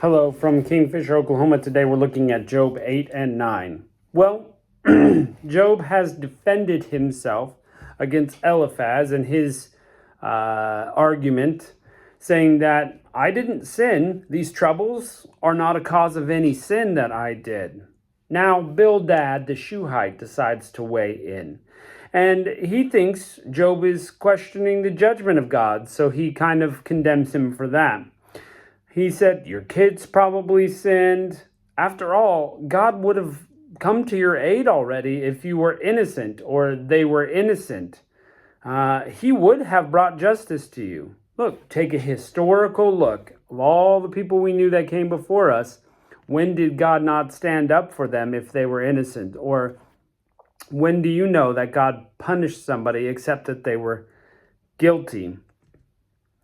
Hello from Kingfisher, Oklahoma. Today we're looking at Job 8 and 9. Well, Job has defended himself against Eliphaz and his argument, saying that I didn't sin. These troubles are not a cause of any sin that I did. Now, Bildad, the Shuhite, decides to weigh in. And he thinks Job is questioning the judgment of God, so he kind of condemns him for that. He said, your kids probably sinned. After all, God would have come to your aid already if you were innocent or they were innocent. He would have brought justice to you. Look, take a historical look of all the people we knew that came before us. When did God not stand up for them if they were innocent? Or when do you know that God punished somebody except that they were guilty?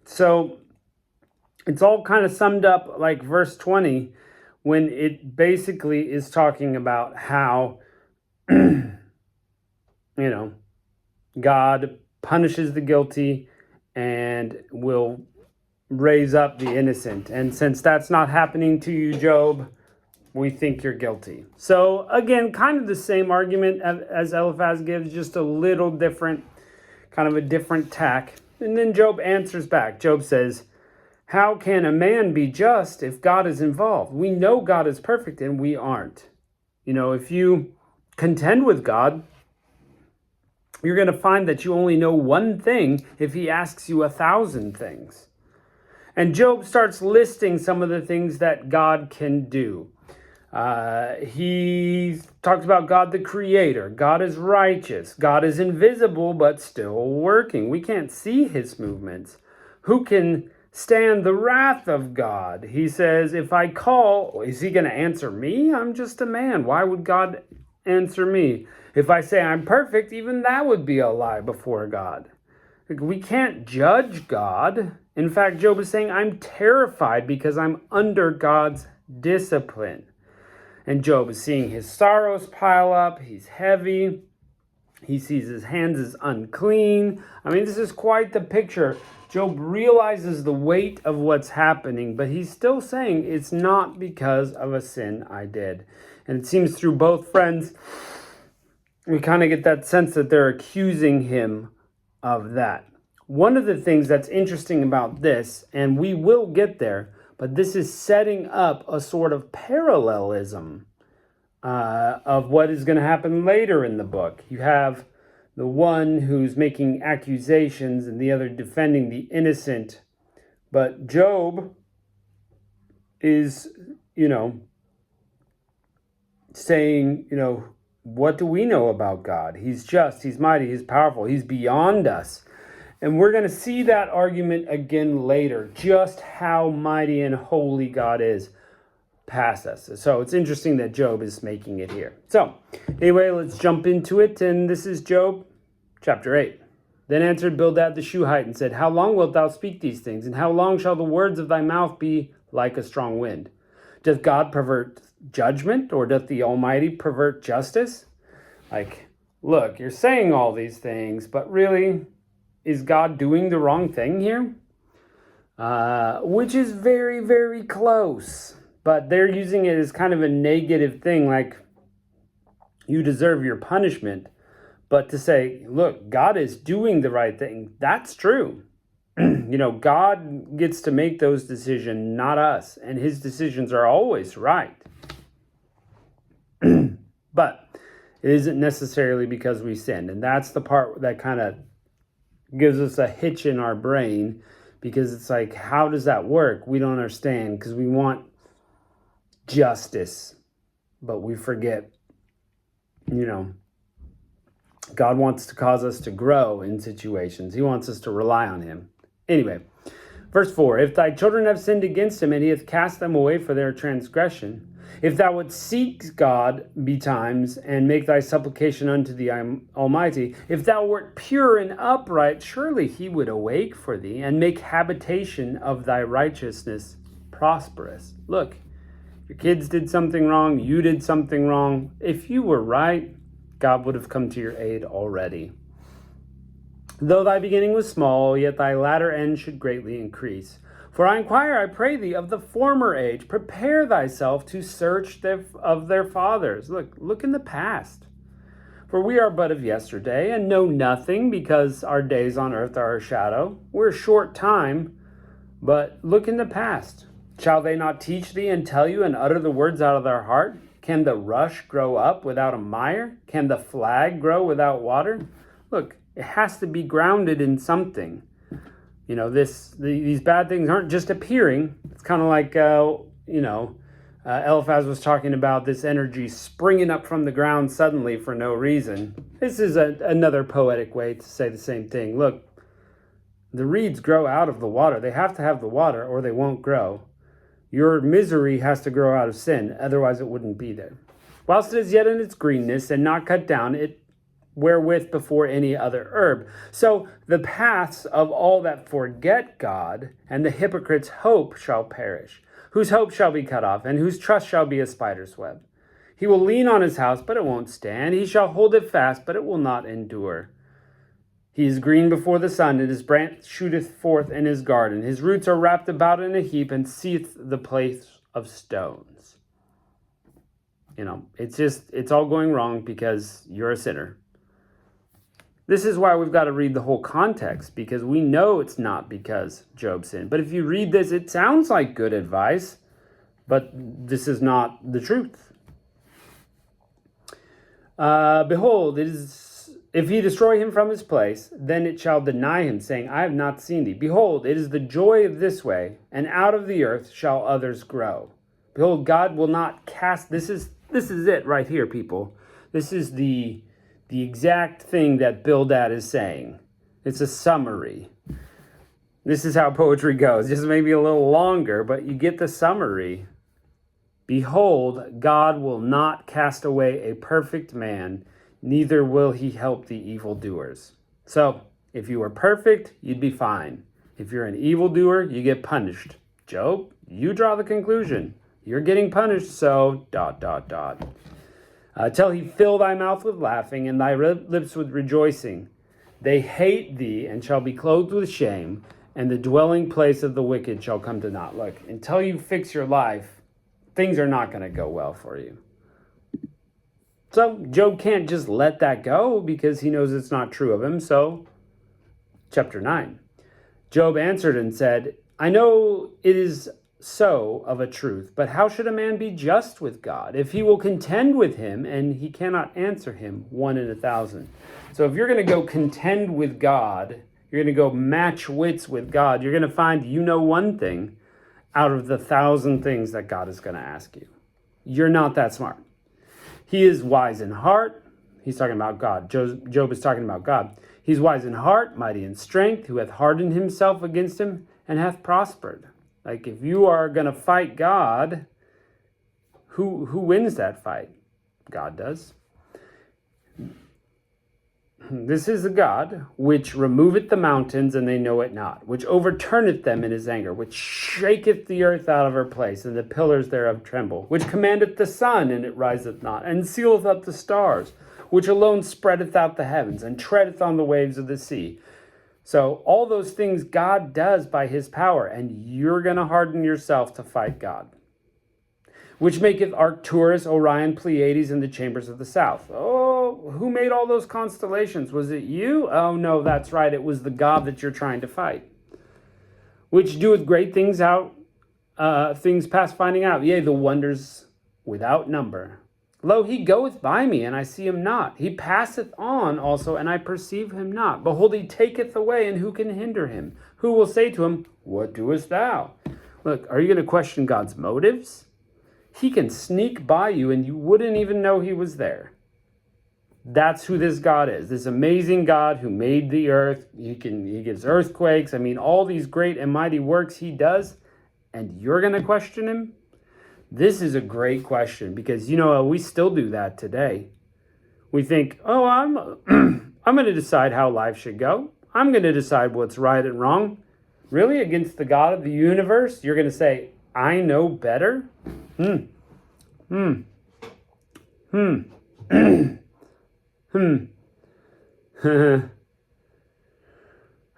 So it's all kind of summed up like verse 20, when it basically is talking about how, God punishes the guilty and will raise up the innocent. And since that's not happening to you, Job, we think you're guilty. So again, kind of the same argument as Eliphaz gives, just a little different, kind of a different tack. And then Job answers back. Job says, how can a man be just if God is involved? We know God is perfect and we aren't. If you contend with God, you're going to find that you only know one thing if he asks you 1,000 things. And Job starts listing some of the things that God can do. He talks about God the creator. God is righteous. God is invisible but still working. We can't see his movements. Who can stand the wrath of God? He says, if I call, is he going to answer me? I'm just a man. Why would God answer me? If I say I'm perfect, even that would be a lie before God. We can't judge God. In fact, Job is saying, I'm terrified because I'm under God's discipline. And Job is seeing his sorrows pile up. He's heavy. He sees his hands as unclean. This is quite the picture. Job realizes the weight of what's happening, but he's still saying it's not because of a sin I did. And it seems through both friends, we kind of get that sense that they're accusing him of that. One of the things that's interesting about this, and we will get there, but this is setting up a sort of parallelism of what is going to happen later in the book. You have the one who's making accusations and the other defending the innocent. But Job is, saying, what do we know about God? He's just, he's mighty, he's powerful, he's beyond us. And we're going to see that argument again later, just how mighty and holy God is past us. So it's interesting that Job is making it here. So anyway, let's jump into it. And this is Job chapter 8. Then answered Bildad the Shuhite and said, how long wilt thou speak these things? And how long shall the words of thy mouth be like a strong wind? Doth God pervert judgment, or doth the Almighty pervert justice? Look, you're saying all these things, but really, is God doing the wrong thing here? Which is very, very close. But they're using it as kind of a negative thing, like you deserve your punishment. But to say, look, God is doing the right thing, that's true. God gets to make those decisions, not us. And his decisions are always right. But it isn't necessarily because we sinned. And that's the part that kind of gives us a hitch in our brain. Because it's like, how does that work? We don't understand, because we want justice. But we forget, God wants to cause us to grow in situations. He wants us to rely on him. Anyway, verse 4, if thy children have sinned against him, and he hath cast them away for their transgression, if thou wouldst seek God betimes, and make thy supplication unto the Almighty, if thou wert pure and upright, surely he would awake for thee, and make habitation of thy righteousness prosperous. Look, your kids did something wrong, you did something wrong. If you were right, God would have come to your aid already. Though thy beginning was small, yet thy latter end should greatly increase. For I inquire, I pray thee, of the former age. Prepare thyself to search of their fathers. Look in the past. For we are but of yesterday, and know nothing, because our days on earth are a shadow. We're a short time, but look in the past. Shall they not teach thee and tell you and utter the words out of their heart? Can the rush grow up without a mire? Can the flag grow without water? Look, it has to be grounded in something. You know, these bad things aren't just appearing. It's kind of like, Eliphaz was talking about this energy springing up from the ground suddenly for no reason. This is another poetic way to say the same thing. Look, the reeds grow out of the water. They have to have the water or they won't grow. Your misery has to grow out of sin, otherwise it wouldn't be there. Whilst it is yet in its greenness and not cut down, it wherewith before any other herb. So the paths of all that forget God and the hypocrite's hope shall perish, whose hope shall be cut off, and whose trust shall be a spider's web. He will lean on his house, but it won't stand. He shall hold it fast, but it will not endure. He is green before the sun, and his branch shooteth forth in his garden. His roots are wrapped about in a heap, and seeth the place of stones. You know, it's all going wrong because you're a sinner. This is why we've got to read the whole context, because we know it's not because Job sinned. But if you read this, it sounds like good advice, but this is not the truth. Behold, it is, if he destroy him from his place, then it shall deny him, saying, I have not seen thee. Behold, it is the joy of this way, and out of the earth shall others grow. Behold, God will not cast, this is it right here, people. This is the exact thing that Bildad is saying. It's a summary. This is how poetry goes. Just maybe a little longer, but you get the summary. Behold, God will not cast away a perfect man, neither will he help the evildoers. So, if you were perfect, you'd be fine. If you're an evildoer, you get punished. Job, you draw the conclusion. You're getting punished, so ... Till he fill thy mouth with laughing and thy lips with rejoicing. They hate thee and shall be clothed with shame, and the dwelling place of the wicked shall come to naught. Look, until you fix your life, things are not going to go well for you. So Job can't just let that go because he knows it's not true of him. So, chapter 9. Job answered and said, I know it is so of a truth, but how should a man be just with God? If he will contend with him, and he cannot answer him, 1 in 1,000. So if you're going to go contend with God, you're going to go match wits with God, you're going to find you know one thing out of the 1,000 things that God is going to ask you. You're not that smart. He is wise in heart. He's talking about God. Job is talking about God. He's wise in heart, mighty in strength, who hath hardened himself against him, and hath prospered. Like, if you are going to fight God, who wins that fight? God does. This is the God which removeth the mountains, and they know it not, which overturneth them in his anger, which shaketh the earth out of her place, and the pillars thereof tremble, which commandeth the sun, and it riseth not, and sealeth up the stars, which alone spreadeth out the heavens, and treadeth on the waves of the sea. So all those things God does by his power, and you're going to harden yourself to fight God. Which maketh Arcturus, Orion, Pleiades, and the chambers of the south. Oh, who made all those constellations? Was it you? Oh, no, that's right. It was the God that you're trying to fight. Which doeth great things things past finding out. Yea, the wonders without number. Lo, he goeth by me, and I see him not. He passeth on also, and I perceive him not. Behold, he taketh away, and who can hinder him? Who will say to him, What doest thou? Look, are you going to question God's motives? He can sneak by you, and you wouldn't even know he was there. That's who this God is. This amazing God who made the earth. He gives earthquakes. I mean, all these great and mighty works he does, and you're going to question him? This is a great question because, we still do that today. We think, I'm going to decide how life should go. I'm going to decide what's right and wrong. Really? Against the God of the universe? You're going to say, I know better?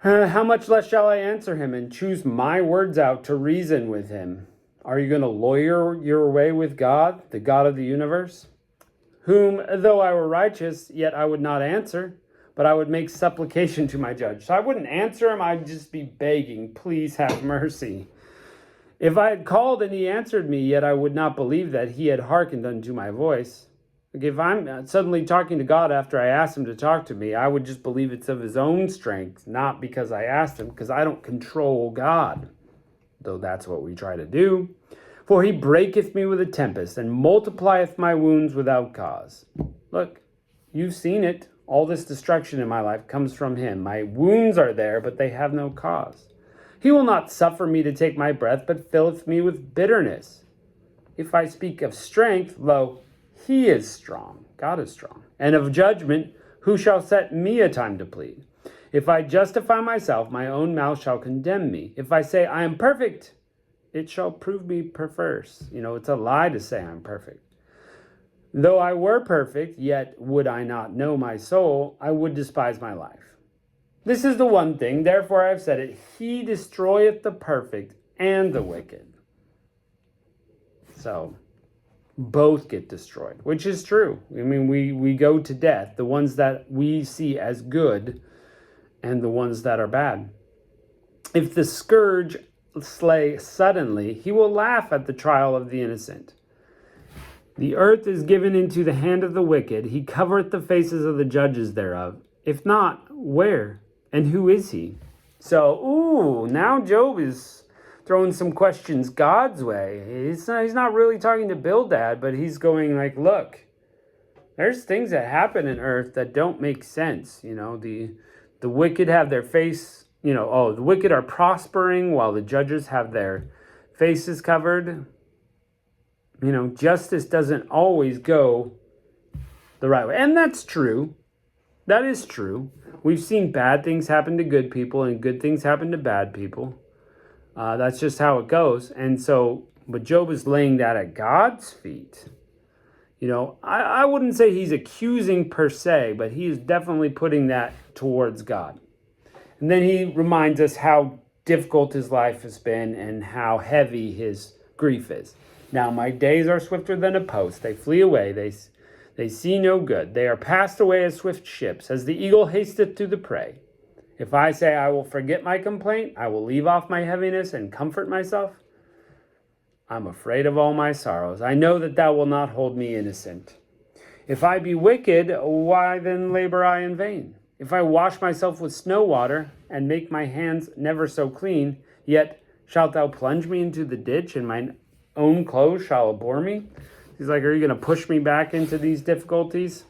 How much less shall I answer him and choose my words out to reason with him? Are you going to lawyer your way with God, the God of the universe? Whom, though I were righteous, yet I would not answer, but I would make supplication to my judge. So I wouldn't answer him, I'd just be begging, please have mercy. If I had called and he answered me, yet I would not believe that he had hearkened unto my voice. Like if I'm suddenly talking to God after I asked him to talk to me, I would just believe it's of his own strength, not because I asked him, because I don't control God, though that's what we try to do. For he breaketh me with a tempest, and multiplieth my wounds without cause. Look, you've seen it. All this destruction in my life comes from him. My wounds are there, but they have no cause. He will not suffer me to take my breath, but filleth me with bitterness. If I speak of strength, lo, he is strong. God is strong. And of judgment, who shall set me a time to plead? If I justify myself, my own mouth shall condemn me. If I say I am perfect, it shall prove me perverse. It's a lie to say I'm perfect. Though I were perfect, yet would I not know my soul, I would despise my life. This is the one thing, therefore I have said it, he destroyeth the perfect and the wicked. So, both get destroyed, which is true. We go to death, the ones that we see as good and the ones that are bad. If the scourge slay suddenly, he will laugh at the trial of the innocent. The earth is given into the hand of the wicked. He covereth the faces of the judges thereof. If not, where? And who is he? So, now Job is throwing some questions God's way. He's not really talking to Bildad, but he's going like, look, there's things that happen in earth that don't make sense. The wicked have their face, the wicked are prospering while the judges have their faces covered. Justice doesn't always go the right way. And that's true. That is true. We've seen bad things happen to good people and good things happen to bad people. That's just how it goes. And so, but Job is laying that at God's feet. I wouldn't say he's accusing per se, but he is definitely putting that towards God. And then he reminds us how difficult his life has been and how heavy his grief is. Now my days are swifter than a post. They flee away. They see no good. They are passed away as swift ships, as the eagle hasteth to the prey. If I say I will forget my complaint, I will leave off my heaviness and comfort myself, I'm afraid of all my sorrows. I know that thou wilt not hold me innocent. If I be wicked, why then labor I in vain? If I wash myself with snow water and make my hands never so clean, yet shalt thou plunge me into the ditch, and mine own clothes shall abhor me? He's like, are you going to push me back into these difficulties?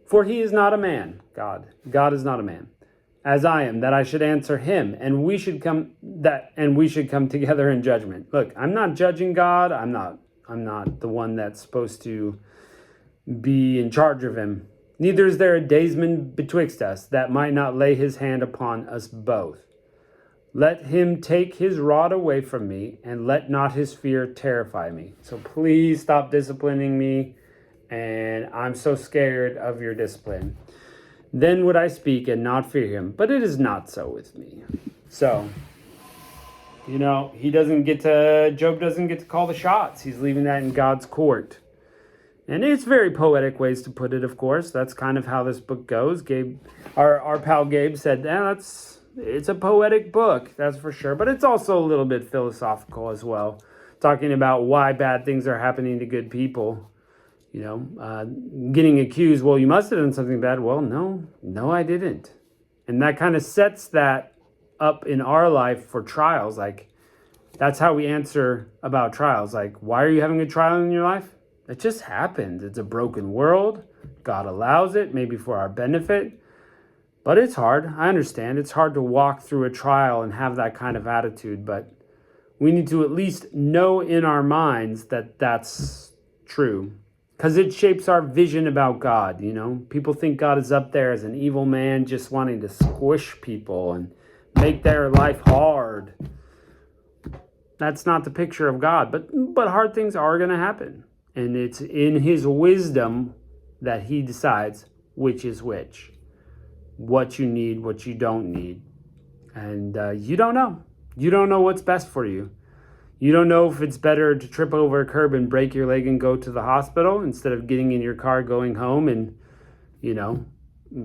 For he is not a man, God. God is not a man, as I am, that I should answer him, and we should come together in judgment. Look, I'm not judging God. I'm not the one that's supposed to be in charge of him. Neither is there a daysman betwixt us that might not lay his hand upon us both. Let him take his rod away from me, and let not his fear terrify me. So please stop disciplining me, and I'm so scared of your discipline. Then would I speak and not fear him, but it is not so with me. So, Job doesn't get to call the shots. He's leaving that in God's court. And it's very poetic ways to put it, of course. That's kind of how this book goes. Our pal Gabe said, it's a poetic book, that's for sure. But it's also a little bit philosophical as well. Talking about why bad things are happening to good people. Getting accused, well, you must have done something bad. Well, no, I didn't. And that kind of sets that up in our life for trials. Like, that's how we answer about trials. Like, why are you having a trial in your life? It just happened. It's a broken world. God allows it, maybe for our benefit. But it's hard. I understand. It's hard to walk through a trial and have that kind of attitude. But we need to at least know in our minds that that's true. Because it shapes our vision about God, People think God is up there as an evil man just wanting to squish people and make their life hard. That's not the picture of God. But hard things are going to happen. And it's in his wisdom that he decides which is which. what you need, what you don't need. And you don't know. You don't know what's best for you. You don't know if it's better to trip over a curb and break your leg and go to the hospital instead of getting in your car, going home, and,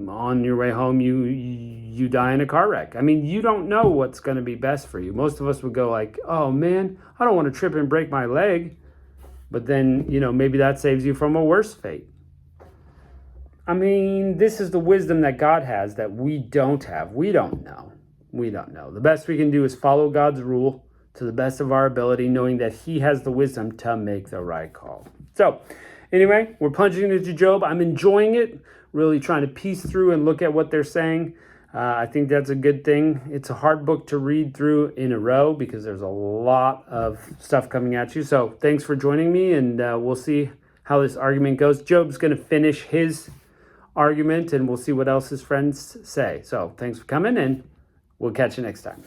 on your way home, you die in a car wreck. I mean, you don't know what's going to be best for you. Most of us would go like, oh man, I don't want to trip and break my leg. But then, maybe that saves you from a worse fate. I mean, this is the wisdom that God has that we don't have. We don't know. The best we can do is follow God's rule to the best of our ability, knowing that he has the wisdom to make the right call. So anyway, we're plunging into Job. I'm enjoying it, really trying to piece through and look at what they're saying. I think that's a good thing. It's a hard book to read through in a row because there's a lot of stuff coming at you. So thanks for joining me, and we'll see how this argument goes. Job's going to finish his argument, and we'll see what else his friends say. So thanks for coming, and we'll catch you next time.